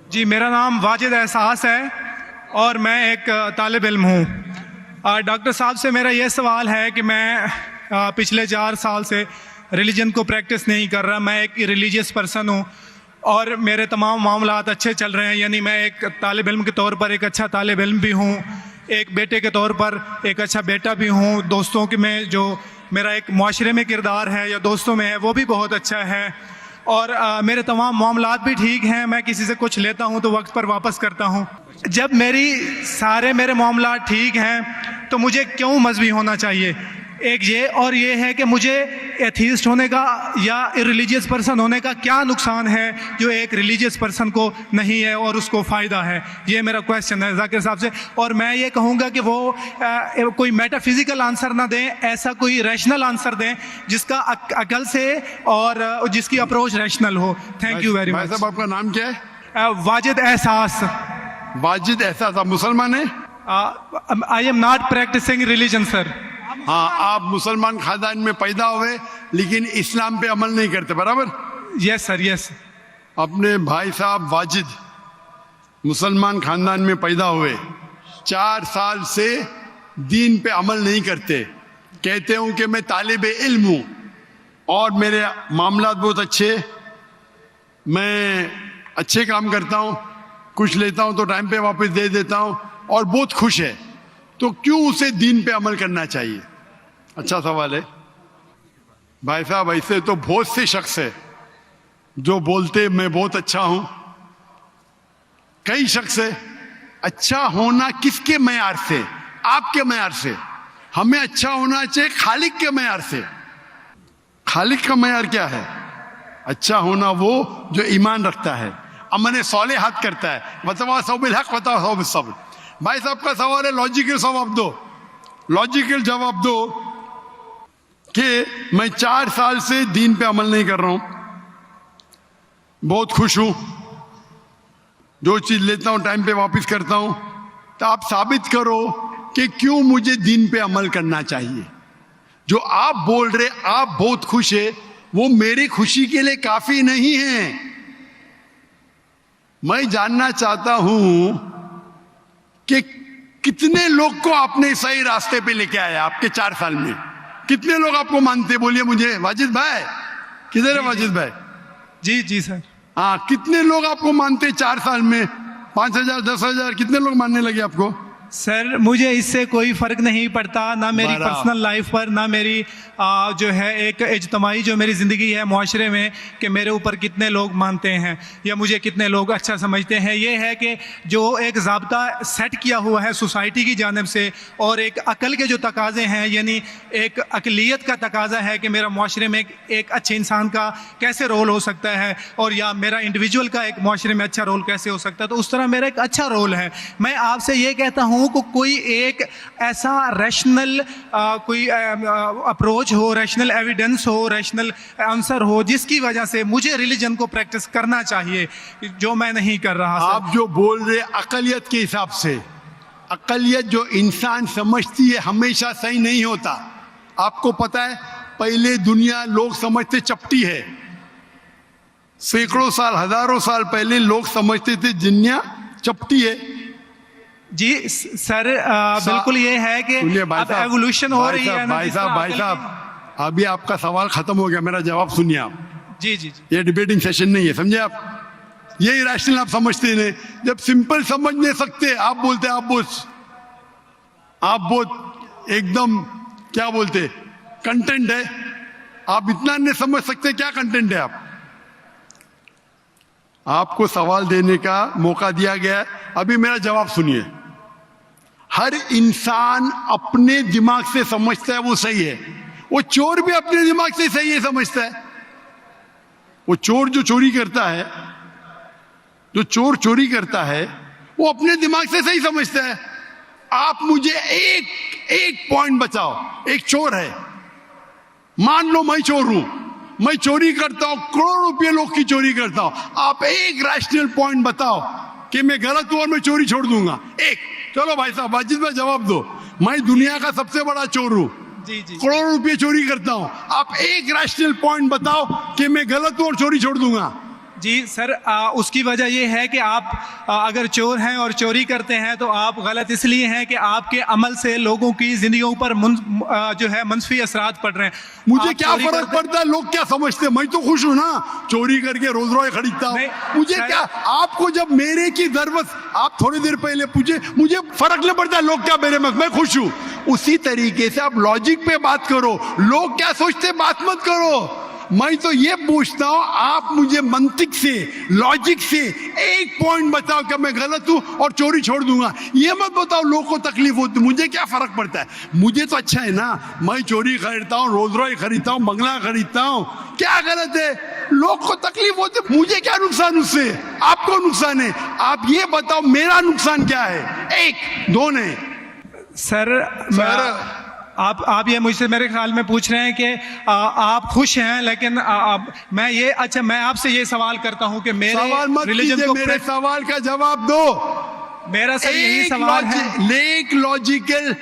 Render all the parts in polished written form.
जी, मेरा नाम वाजिद एहसास है और मैं एक तालिब इल्म हूँ। डॉक्टर साहब से मेरा ये सवाल है कि मैं पिछले 4 साल से रिलीजन को प्रैक्टिस नहीं कर रहा। मैं एक रिलीजियस पर्सन हूँ और मेरे तमाम मामलात अच्छे चल रहे हैं, यानी मैं एक तालिब इल्म के तौर पर एक अच्छा तालिब इल्म भी हूँ, एक बेटे के तौर पर एक अच्छा बेटा भी हूँ। दोस्तों के में जो मेरा एक माशरे में किरदार है या दोस्तों में है वो भी बहुत अच्छा है और मेरे तमाम मामलात भी ठीक हैं। मैं किसी से कुछ लेता हूं तो वक्त पर वापस करता हूं। जब मेरे मामलात ठीक हैं तो मुझे क्यों मजहबी होना चाहिए? एक ये और ये है कि मुझे एथीस्ट होने का या रिलीजियस पर्सन होने का क्या नुकसान है जो एक रिलीजियस पर्सन को नहीं है और उसको फ़ायदा है? ये मेरा क्वेश्चन है जाकिर साहब से। और मैं ये कहूँगा कि वो कोई मेटाफिजिकल आंसर ना दें, ऐसा कोई रैशनल आंसर दें जिसका अकल से और जिसकी अप्रोच रैशनल हो। Thank you very much. साहब आपका नाम क्या है? वाजिद एहसास। वाजिद एहसास, आप मुसलमान हैं? I am not practising religion sir. हाँ, आप मुसलमान खानदान में पैदा हुए लेकिन इस्लाम पे अमल नहीं करते, बराबर? Yes sir, yes. अपने भाई साहब वाजिद मुसलमान खानदान में पैदा हुए, 4 साल से दीन पे अमल नहीं करते, कहते हूं कि मैं तालिब इल्म हूं और मेरे मामलात बहुत अच्छे, मैं अच्छे काम करता हूं, कुछ लेता हूं तो टाइम पे वापस दे देता हूं और बहुत खुश है, तो क्यों उसे दीन पे अमल करना चाहिए? अच्छा सवाल है भाई साहब। ऐसे तो बहुत से शख्स है जो बोलते मैं बहुत अच्छा हूं। कई शख्स है। अच्छा होना किसके मैयार से? आपके मैयार से। हमें अच्छा होना चाहिए खालिक के मैयार से। खालिक का मैयार क्या है? अच्छा होना वो जो ईमान रखता है, अमल सालेहात करता है, वतवासौ बिल हक वतवासौ बिस सब्र। भाई साहब का सवाल है, लॉजिकल जवाब दो, लॉजिकल जवाब दो कि मैं 4 साल से दीन पे अमल नहीं कर रहा हूं, बहुत खुश हूं, जो चीज लेता हूं टाइम पे वापस करता हूं, तो आप साबित करो कि क्यों मुझे दीन पे अमल करना चाहिए। जो आप बोल रहे आप बहुत खुश है, वो मेरी खुशी के लिए काफी नहीं है। मैं जानना चाहता हूं कि कितने लोग को आपने सही रास्ते पे लेके आया आपके 4 साल में? कितने लोग आपको मानते? बोलिए मुझे। वाजिद भाई किधर है? वाजिद भाई जी जी सर। हाँ, कितने लोग आपको मानते 4 साल में? 5,000, 10,000, कितने लोग मानने लगे आपको? सर मुझे इससे कोई फ़र्क नहीं पड़ता, ना मेरी पर्सनल लाइफ पर, ना मेरी जो है एक इज्तमाही जो मेरी ज़िंदगी है माशरे में, कि मेरे ऊपर कितने लोग मानते हैं या मुझे कितने लोग अच्छा समझते हैं। ये है कि जो एक ज़ाब्ता सेट किया हुआ है सोसाइटी की जानिब से और एक अकल के जो तकाज़े हैं, यानी एक अकलियत का तकाज़ा है कि मेरा माशरे में एक अच्छे इंसान का कैसे रोल हो सकता है और या मेरा इंडिविजुअल का एक माशरे में अच्छा रोल कैसे हो सकता है, तो उस तरह मेरा एक अच्छा रोल है। मैं आपसे ये कहता हूँ को कोई एक ऐसा रैशनल कोई अप्रोच हो, रैशनल एविडेंस हो, रैशनल आंसर हो जिसकी वजह से मुझे रिलीजन को प्रैक्टिस करना चाहिए, जो मैं नहीं कर रहा। आप जो बोल रहे अकलियत के हिसाब से, अकलियत जो इंसान समझती है हमेशा सही नहीं होता। आपको पता है, पहले दुनिया लोग समझते चपटी है। सैकड़ों साल, हजारों साल पहले लोग समझते थे दुनिया चपटी है। जी सर, बिल्कुल ये है कि अब एवोल्यूशन हो रही है। भाई साहब अभी आपका सवाल खत्म हो गया, मेरा जवाब सुनिए आप। जी जी जी। ये डिबेटिंग सेशन नहीं है, समझे आप? ये रैशनल आप समझते नहीं। जब सिंपल समझ नहीं सकते आप बोलते आप बहुत एकदम क्या बोलते कंटेंट है। आप इतना नहीं समझ सकते क्या कंटेंट है। आपको सवाल देने का मौका दिया गया है, अभी मेरा जवाब सुनिए। हर इंसान अपने दिमाग से समझता है वो सही है। वो चोर भी अपने दिमाग से सही है समझता है। वो चोर जो चोरी करता है, जो चोर चोरी करता है, वो अपने दिमाग से सही समझता है। आप मुझे एक पॉइंट बताओ। एक चोर है, मान लो मैं चोर हूं, मैं चोरी करता हूं, करोड़ों रुपये लोग की चोरी करता हूं। आप एक रैशनल पॉइंट बताओ कि मैं गलत हूं और मैं चोरी छोड़ दूंगा। एक। चलो भाई साहब वाजिद भाई जवाब दो। मैं दुनिया का सबसे बड़ा चोर हूं, करोड़ों रुपये चोरी करता हूं। आप एक रैशनल पॉइंट बताओ कि मैं गलत हूं और चोरी छोड़ दूंगा। जी सर, उसकी वजह ये है कि आप अगर चोर हैं और चोरी करते हैं तो आप गलत इसलिए हैं कि आपके अमल से लोगों की जिंदगियों पर जो है मनफी असरात पड़ रहे हैं। मुझे आप क्या चोरी फर्क करते- पड़ता है लोग क्या समझते हैं, मैं तो खुश हूं ना, चोरी करके रोज रोज खरीदता हूं। नहीं, मुझे सर- क्या, आपको जब मेरे की जरूरत, आप थोड़ी देर पहले पूछे, मुझे फर्क नहीं पड़ता लोग क्या मेरे में, मैं खुश हूं। उसी तरीके से आप लॉजिक पे बात करो, लोग क्या सोचते बात मत करो। मैं तो ये पूछता हूं, आप मुझे मंतिक से, लॉजिक से एक पॉइंट बताओ कि मैं गलत हूं और चोरी छोड़ दूंगा। ये मत बताओ लोग को तकलीफ होती, मुझे क्या फर्क पड़ता है, मुझे तो अच्छा है ना। मैं चोरी खरीदता हूं, रोज रोज खरीदता हूं, बंगला खरीदता हूं, क्या गलत है? लोग को तकलीफ होती, मुझे क्या नुकसान उससे, आपको नुकसान है। आप ये बताओ मेरा नुकसान क्या है, एक दो ने। सर आप ये मुझसे मेरे ख्याल में पूछ रहे हैं कि आप खुश हैं, लेकिन मैं आपसे ये सवाल करता हूं कि मेरे सवाल मत रिलीजन कीजिए, को मेरे सवाल का जवाब दो। मेरा सर यही सवाल है। एक लॉजिकल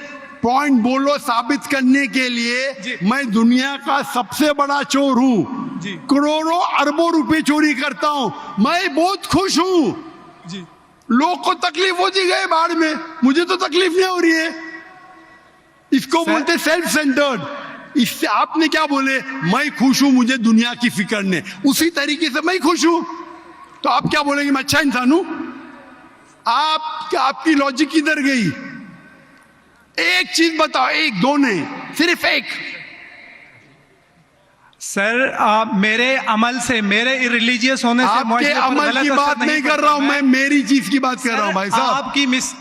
पॉइंट बोलो साबित करने के जी। लिए। मैं दुनिया का सबसे बड़ा चोर हूं, जी। करोड़ों अरबों रुपए चोरी करता हूं, मैं बहुत खुश हूं। जी लोग को तकलीफ होती गई बाढ़ में, मुझे तो तकलीफ नहीं हो रही है। इसको बोलते सेल्फ सेंटर्ड। इससे आपने क्या बोले, मैं खुश हूं, मुझे दुनिया की फिक्र नहीं, उसी तरीके से मैं खुश हूं, तो आप क्या बोलेंगे मैं अच्छा इंसान हूं? आपकी लॉजिक किधर गई? एक चीज बताओ, एक दो नहीं, सिर्फ एक। सर मेरे अमल से, मेरे रिलीजियस होने से आपके मुआशरे पर अमल गलत की असर बात नहीं कर रहा हूं मैं, मेरी चीज की बात कर रहा हूं भाई साहब।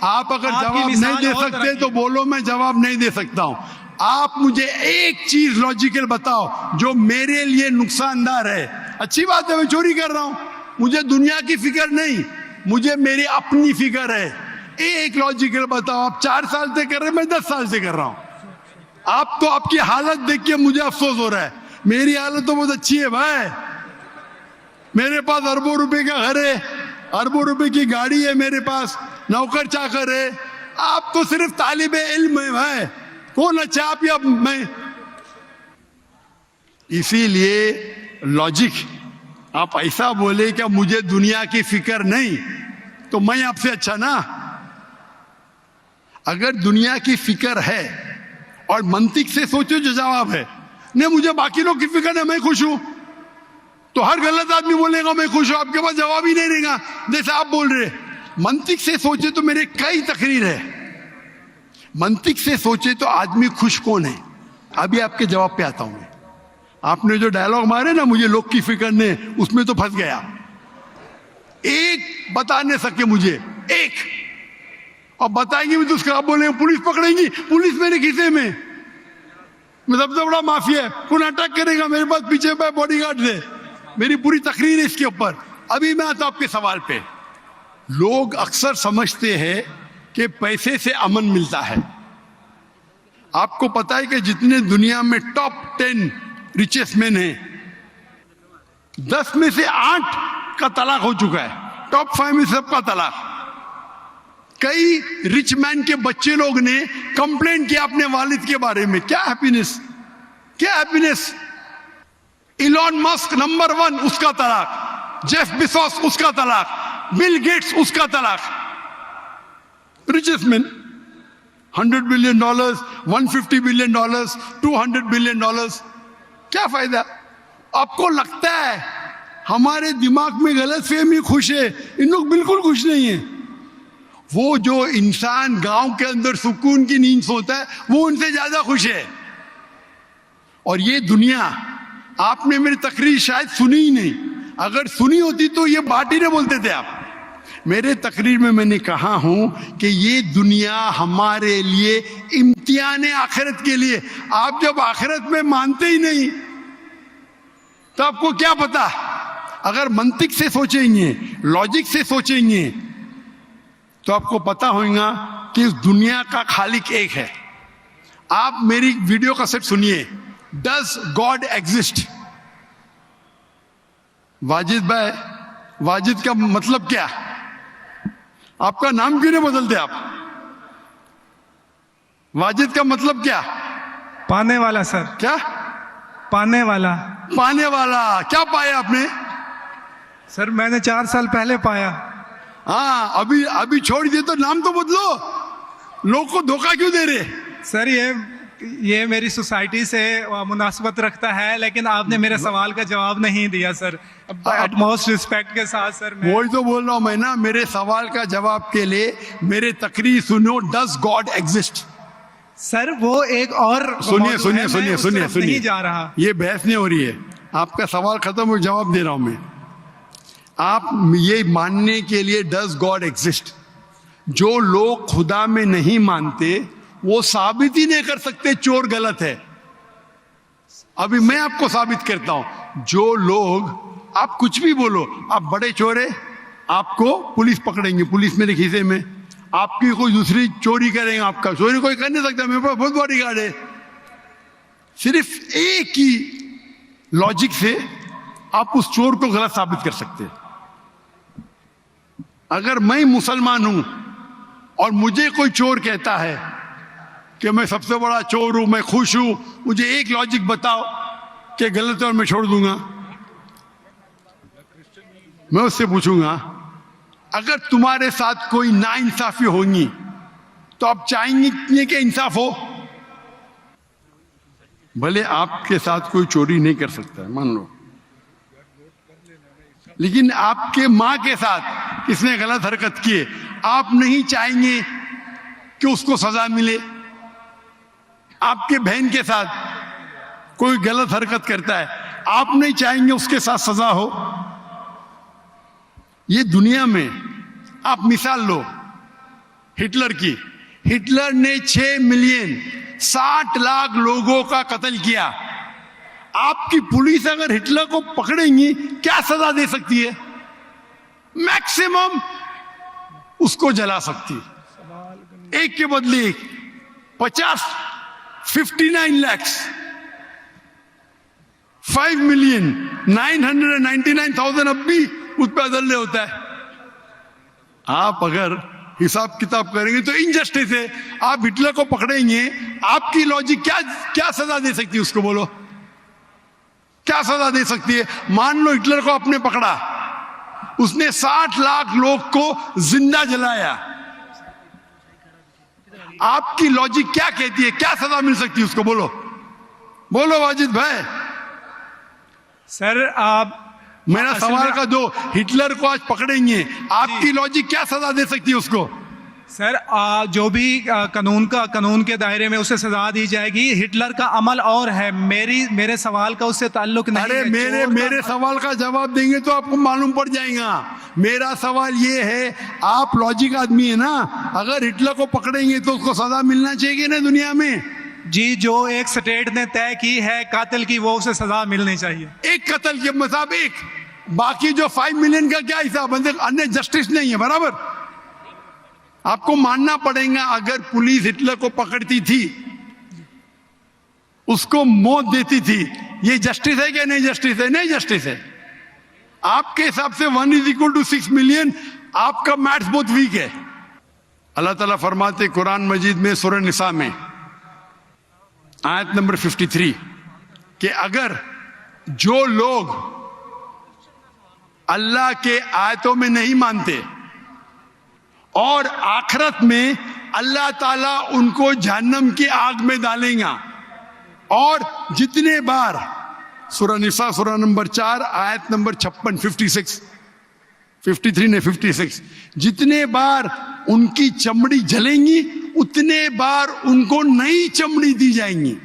आप अगर जवाब नहीं दे सकते तो बोलो, मैं जवाब नहीं दे सकता हूं। आप मुझे एक चीज लॉजिकल बताओ जो मेरे लिए नुकसानदार है। अच्छी बात है, मैं चोरी कर रहा हूं, मुझे दुनिया की फिक्र नहीं, मुझे मेरी अपनी फिक्र है। एक लॉजिकल बताओ। आप 4 साल से कर रहे हैं, मैं 10 साल से कर रहा हूं। आप तो आपकी हालत देख के मुझे अफसोस हो रहा है, मेरी हालत तो बहुत अच्छी है भाई। मेरे पास अरबों रुपए का घर है, अरबों रुपए की गाड़ी है मेरे पास, नौकर चाकर है। आप तो सिर्फ तालिबे इल्म है भाई, कौन अच्छा आप या मैं? इसीलिए लॉजिक, आप ऐसा बोले क्या मुझे दुनिया की फिक्र नहीं, तो मैं आपसे अच्छा ना। अगर दुनिया की फिक्र है और मंतिक से सोचो जो जवाब है, नहीं मुझे बाकी लोग की फिक्र है, मैं खुश हूं, तो हर गलत आदमी बोलेगा मैं खुश हूं, आपके पास जवाब ही नहीं रहेगा जैसे आप बोल रहे। मंतिक से सोचे तो मेरे कई तकरीर है, मंतिक से सोचे तो आदमी खुश कौन है। अभी आपके जवाब पे आता हूं मैं। आपने जो डायलॉग मारे ना, मुझे लोग की फिक्र नहीं, उसमें तो फंस गया। एक बता नहीं सके मुझे, एक। अब बताएंगे भी तो उसका आप बोलेंगे पुलिस पकड़ेगी, पुलिस मेरे खीसे में, मैं सबसे बड़ा माफिया है, कौन अटैक करेगा, मेरे पास पीछे पे बॉडीगार्ड है। मेरी पूरी तकरीर है इसके ऊपर। अभी मैं आता हूं आपके सवाल पे। लोग अक्सर समझते हैं कि पैसे से अमन मिलता है। आपको पता है कि जितने दुनिया में टॉप 10 रिचेस्ट मैन हैं, 10 में से 8 का तलाक हो चुका है, टॉप 5 में सबका तलाक। कई रिच मैन के बच्चे लोग ने कंप्लेंट किया अपने वालिद के बारे में, क्या हैप्पीनेस, क्या हैप्पीनेस। इलॉन मस्क नंबर 1, उसका तलाक। जेफ बेजोस उसका तलाक। बिल गेट्स उसका तलाक। Richest man, $100 billion, $150 billion, $200 billion. क्या फायदा? आपको लगता है हमारे दिमाग में गलत फहमी खुश है, इन लोग बिल्कुल खुश नहीं है। वो जो इंसान गांव के अंदर सुकून की नींद सोता है, वो उनसे ज्यादा खुश है। और ये दुनिया, आपने मेरी तकरीर शायद सुनी ही नहीं, अगर सुनी होती तो ये बात ही नहीं बोलते थे आप। मेरे तकरीर में मैंने कहा हूं कि ये दुनिया हमारे लिए इम्तिहान है आखिरत के लिए। आप जब आखिरत में मानते ही नहीं तो आपको क्या पता। अगर मंतिक से सोचेंगे, लॉजिक से सोचेंगे, तो आपको पता होगा कि इस दुनिया का खालिक एक है। आप मेरी वीडियो कैसेट सुनिए, डज गॉड एग्जिस्ट। वाजिद भाई, वाजिद का मतलब क्या? आपका नाम क्यों नहीं बदलते आप? वाजिद का मतलब क्या? पाने वाला सर। क्या? पाने वाला। पाने वाला। क्या पाया आपने? सर मैंने 4 साल पहले पाया। हाँ, अभी अभी छोड़ दिए तो नाम तो बदलो, लोग को धोखा क्यों दे रहे? सर ये मेरी सोसाइटी से मुनासबत रखता है, लेकिन आपने मेरे सवाल का जवाब नहीं दिया सर। एटमोस्ट रिस्पेक्ट के साथ सर, वही तो बोल रहा हूं मैं ना, मेरे सवाल का जवाब के लिए मेरे तकरीर सुनो। Does God exist? सर वो एक और सुनिए सुनिए सुनिए सुनिए नहीं सुनिए, जा रहा। ये बहस नहीं हो रही है, आपका सवाल खत्म हो, जवाब दे रहा हूं मैं। आप ये मानने के लिए डज गॉड एग्जिस्ट, जो लोग खुदा में नहीं मानते वो साबित ही नहीं कर सकते चोर गलत है। अभी मैं आपको साबित करता हूं, जो लोग, आप कुछ भी बोलो, आप बड़े चोर है, आपको पुलिस पकड़ेंगे, पुलिस मेरे खीसे में, आपकी कोई दूसरी चोरी करेंगे, आपका चोरी कोई कर नहीं सकता, मेरे पास बहुत बड़ी गार्ड है। सिर्फ एक ही लॉजिक से आप उस चोर को गलत साबित कर सकते हैं। अगर मैं मुसलमान हूं और मुझे कोई चोर कहता है कि मैं सबसे बड़ा चोर हूं, मैं खुश हूं, मुझे एक लॉजिक बताओ कि गलत है और मैं छोड़ दूंगा, मैं उससे पूछूंगा अगर तुम्हारे साथ कोई नाइंसाफी होगी तो आप चाहेंगे कि इंसाफ हो? भले आपके साथ कोई चोरी नहीं कर सकता है, मान लो, लेकिन आपके मां के साथ किसने गलत हरकत की है, आप नहीं चाहेंगे कि उसको सजा मिले? आपके बहन के साथ कोई गलत हरकत करता है, आप नहीं चाहेंगे उसके साथ सजा हो? ये दुनिया में आप मिसाल लो हिटलर की। हिटलर ने 6 मिलियन 60 लाख लोगों का कत्ल किया। आपकी पुलिस अगर हिटलर को पकड़ेंगी क्या सजा दे सकती है? मैक्सिमम उसको जला सकती है, एक के बदले एक। 59 लाख 5,999,000 अब भी उस पर अदल्य होता है। आप अगर हिसाब किताब करेंगे तो इनजस्टिस है। आप हिटलर को पकड़ेंगे, आपकी लॉजिक क्या सजा दे सकती है उसको? बोलो, क्या सजा दे सकती है? मान लो हिटलर को आपने पकड़ा, उसने 60 लाख लोग को जिंदा जलाया, आपकी लॉजिक क्या कहती है? क्या सजा मिल सकती है उसको? बोलो बोलो वाजिद भाई। सर आप मेरा सवाल का दो, हिटलर को आज पकड़ेंगे, आपकी लॉजिक क्या सजा दे सकती है उसको? सर जो भी कानून के दायरे में उसे सजा दी जाएगी। हिटलर का अमल और है, मेरे सवाल का उससे ताल्लुक नहीं अरे है। मेरे सवाल का जवाब देंगे तो आपको मालूम पड़ जाएगा। मेरा सवाल ये है, आप लॉजिक आदमी है ना, अगर हिटलर को पकड़ेंगे तो उसको सजा मिलना चाहिए ना दुनिया में? जी, जो एक स्टेट ने तय की है कातिल की, वो उसे सजा मिलनी चाहिए। एक कत्ल के मतलब एक, बाकी जो 5 मिलियन का क्या हिसाब? अन्य जस्टिस नहीं है, बराबर? आपको मानना पड़ेगा, अगर पुलिस हिटलर को पकड़ती थी, उसको मौत देती थी, ये जस्टिस है क्या? नहीं जस्टिस है, नहीं जस्टिस है। आपके हिसाब से 1=6 मिलियन, आपका मैथ्स बहुत वीक है। अल्लाह ताला फरमाते कुरान मजीद में सूरह निसा में आयत नंबर 53 कि अगर जो लोग अल्लाह के आयतों में नहीं मानते और आखिरत में अल्लाह ताला उनको जहन्नम की आग में डालेगा, और जितने बार, सूरह निसा सूरह नंबर 4 आयत नंबर 56, 53 ने 56, जितने बार उनकी चमड़ी जलेंगी उतने बार उनको नई चमड़ी दी जाएंगी।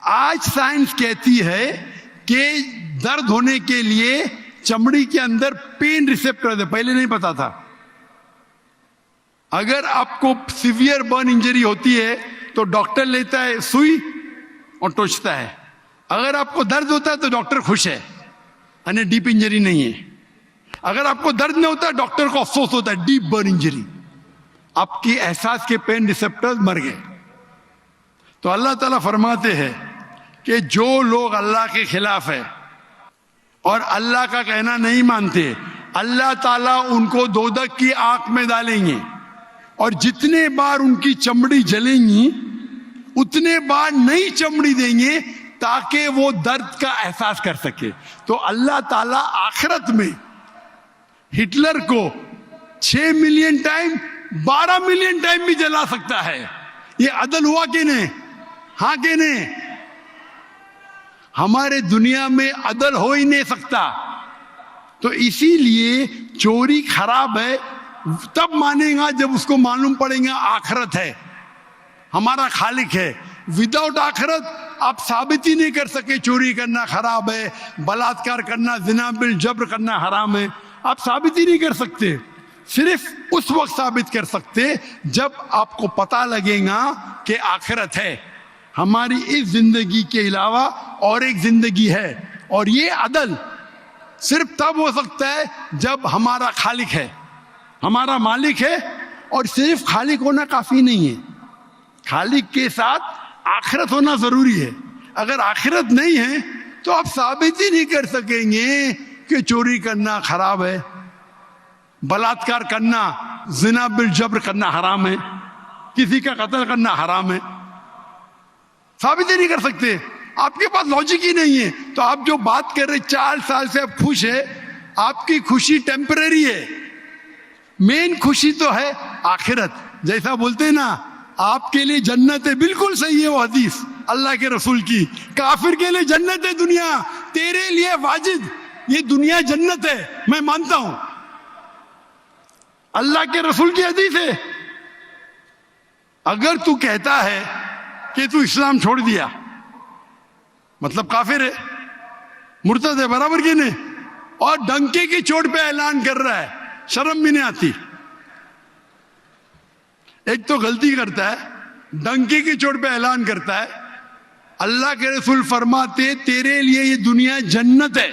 आज साइंस कहती है कि दर्द होने के लिए चमड़ी के अंदर पेन रिसेप्टर है, पहले नहीं पता था। अगर आपको सीवियर बर्न इंजरी होती है तो डॉक्टर लेता है सुई और टोचता है। अगर आपको दर्द होता है तो डॉक्टर खुश है, यानी डीप इंजरी नहीं है। अगर आपको दर्द नहीं होता, डॉक्टर को अफसोस होता है, डीप बर्न इंजरी, आपकी एहसास के पेन रिसेप्टर्स मर गए। तो अल्लाह ताला फरमाते हैं कि जो लोग अल्लाह के खिलाफ है और अल्लाह का कहना नहीं मानते, अल्लाह ताला उनको दोजख की आग में डालेंगे, और जितने बार उनकी चमड़ी जलेंगी उतने बार नई चमड़ी देंगे ताकि वो दर्द का एहसास कर सके। तो अल्लाह ताला आखिरत में हिटलर को 6 मिलियन टाइम 12 मिलियन टाइम भी जला सकता है। ये अदल हुआ कि नहीं? हाँ कि नहीं? हमारे दुनिया में अदल हो ही नहीं सकता। तो इसीलिए चोरी खराब है तब मानेगा जब उसको मालूम पड़ेगा आखिरत है, हमारा खालिक है। विदाउट आखिरत आप साबित ही नहीं कर सके चोरी करना खराब है, बलात्कार करना, जिना बिल जब्र करना हराम है। आप साबित ही नहीं कर सकते। सिर्फ उस वक्त साबित कर सकते जब आपको पता लगेगा कि आखिरत है, हमारी इस जिंदगी के अलावा और एक जिंदगी है। और ये अदल सिर्फ तब हो सकता है जब हमारा खालिक है, हमारा मालिक है। और सिर्फ खालिक होना काफी नहीं है, खालिक के साथ आखिरत होना जरूरी है। अगर आखिरत नहीं है तो आप साबित ही नहीं कर सकेंगे कि चोरी करना खराब है, बलात्कार करना, जिना बिल जब्र करना हराम है, किसी का कत्ल करना हराम है। साबित ही नहीं कर सकते, आपके पास लॉजिक ही नहीं है। तो आप जो बात कर रहे 4 साल से आप खुश है, आपकी खुशी टेम्परेरी है। मेन खुशी तो है आखिरत। जैसा बोलते हैं ना, आपके लिए जन्नत है, बिल्कुल सही है वो हदीस अल्लाह के रसूल की। काफिर के लिए जन्नत है दुनिया, तेरे लिए वाजिद ये दुनिया जन्नत है, मैं मानता हूं। अल्लाह के रसूल की हदीस है। अगर तू कहता है कि तू इस्लाम छोड़ दिया, मतलब काफिर है, मुर्तद है, बराबर की नहीं? और डंके की चोट पे ऐलान कर रहा है, शर्म भी नहीं आती। एक तो गलती करता है, डंके की चोट पे ऐलान करता है। अल्लाह के रसूल फरमाते तेरे लिए ये दुनिया जन्नत है,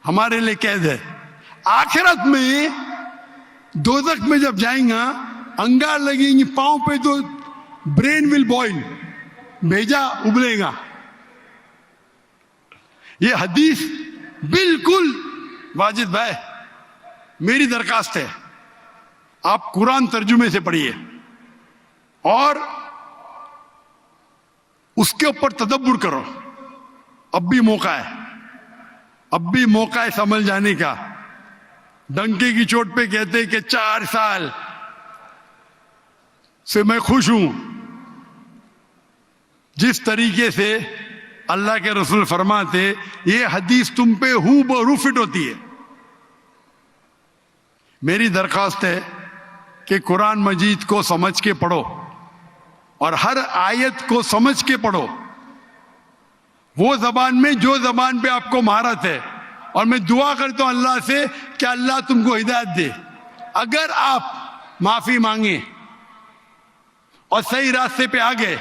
हमारे लिए कैद है। आखिरत में दोजख में जब जाएगा, अंगार लगेंगी पांव पे तो ब्रेन विल बॉइल, भेजा उबलेगा। ये हदीस बिल्कुल वाजिद भाई, मेरी दरखास्त है आप कुरान तर्जुमे से पढ़िए और उसके ऊपर तदब्बुर करो। अब भी मौका है, अब भी मौका है समझ जाने का। डंके की चोट पे कहते कि 4 साल से मैं खुश हूं। जिस तरीके से अल्लाह के रसूल फरमाते, ये हदीस तुम पे हूबहू फिट होती है। मेरी दरखास्त है कि कुरान मजीद को समझ के पढ़ो और हर आयत को समझ के पढ़ो, वो जबान में जो जबान पे आपको महारत है। और मैं दुआ करता हूं अल्लाह से कि अल्लाह तुमको हिदायत दे। अगर आप माफी मांगे और सही रास्ते पे आ गए,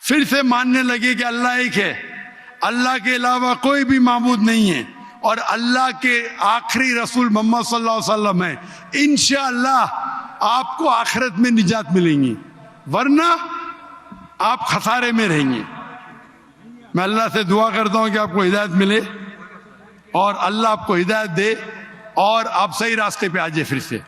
फिर से मानने लगे कि अल्लाह एक है, अल्लाह के अलावा कोई भी माबूद नहीं है और अल्लाह के आखिरी रसूल मोहम्मद सल्लल्लाहु अलैहि वसल्लम है, इंशाअल्लाह आपको आखिरत में निजात मिलेंगी, वरना आप खसारे में रहेंगे। मैं अल्लाह से दुआ करता हूं कि आपको हिदायत मिले और अल्लाह आपको हिदायत दे और आप सही रास्ते पे आ जाए फिर से।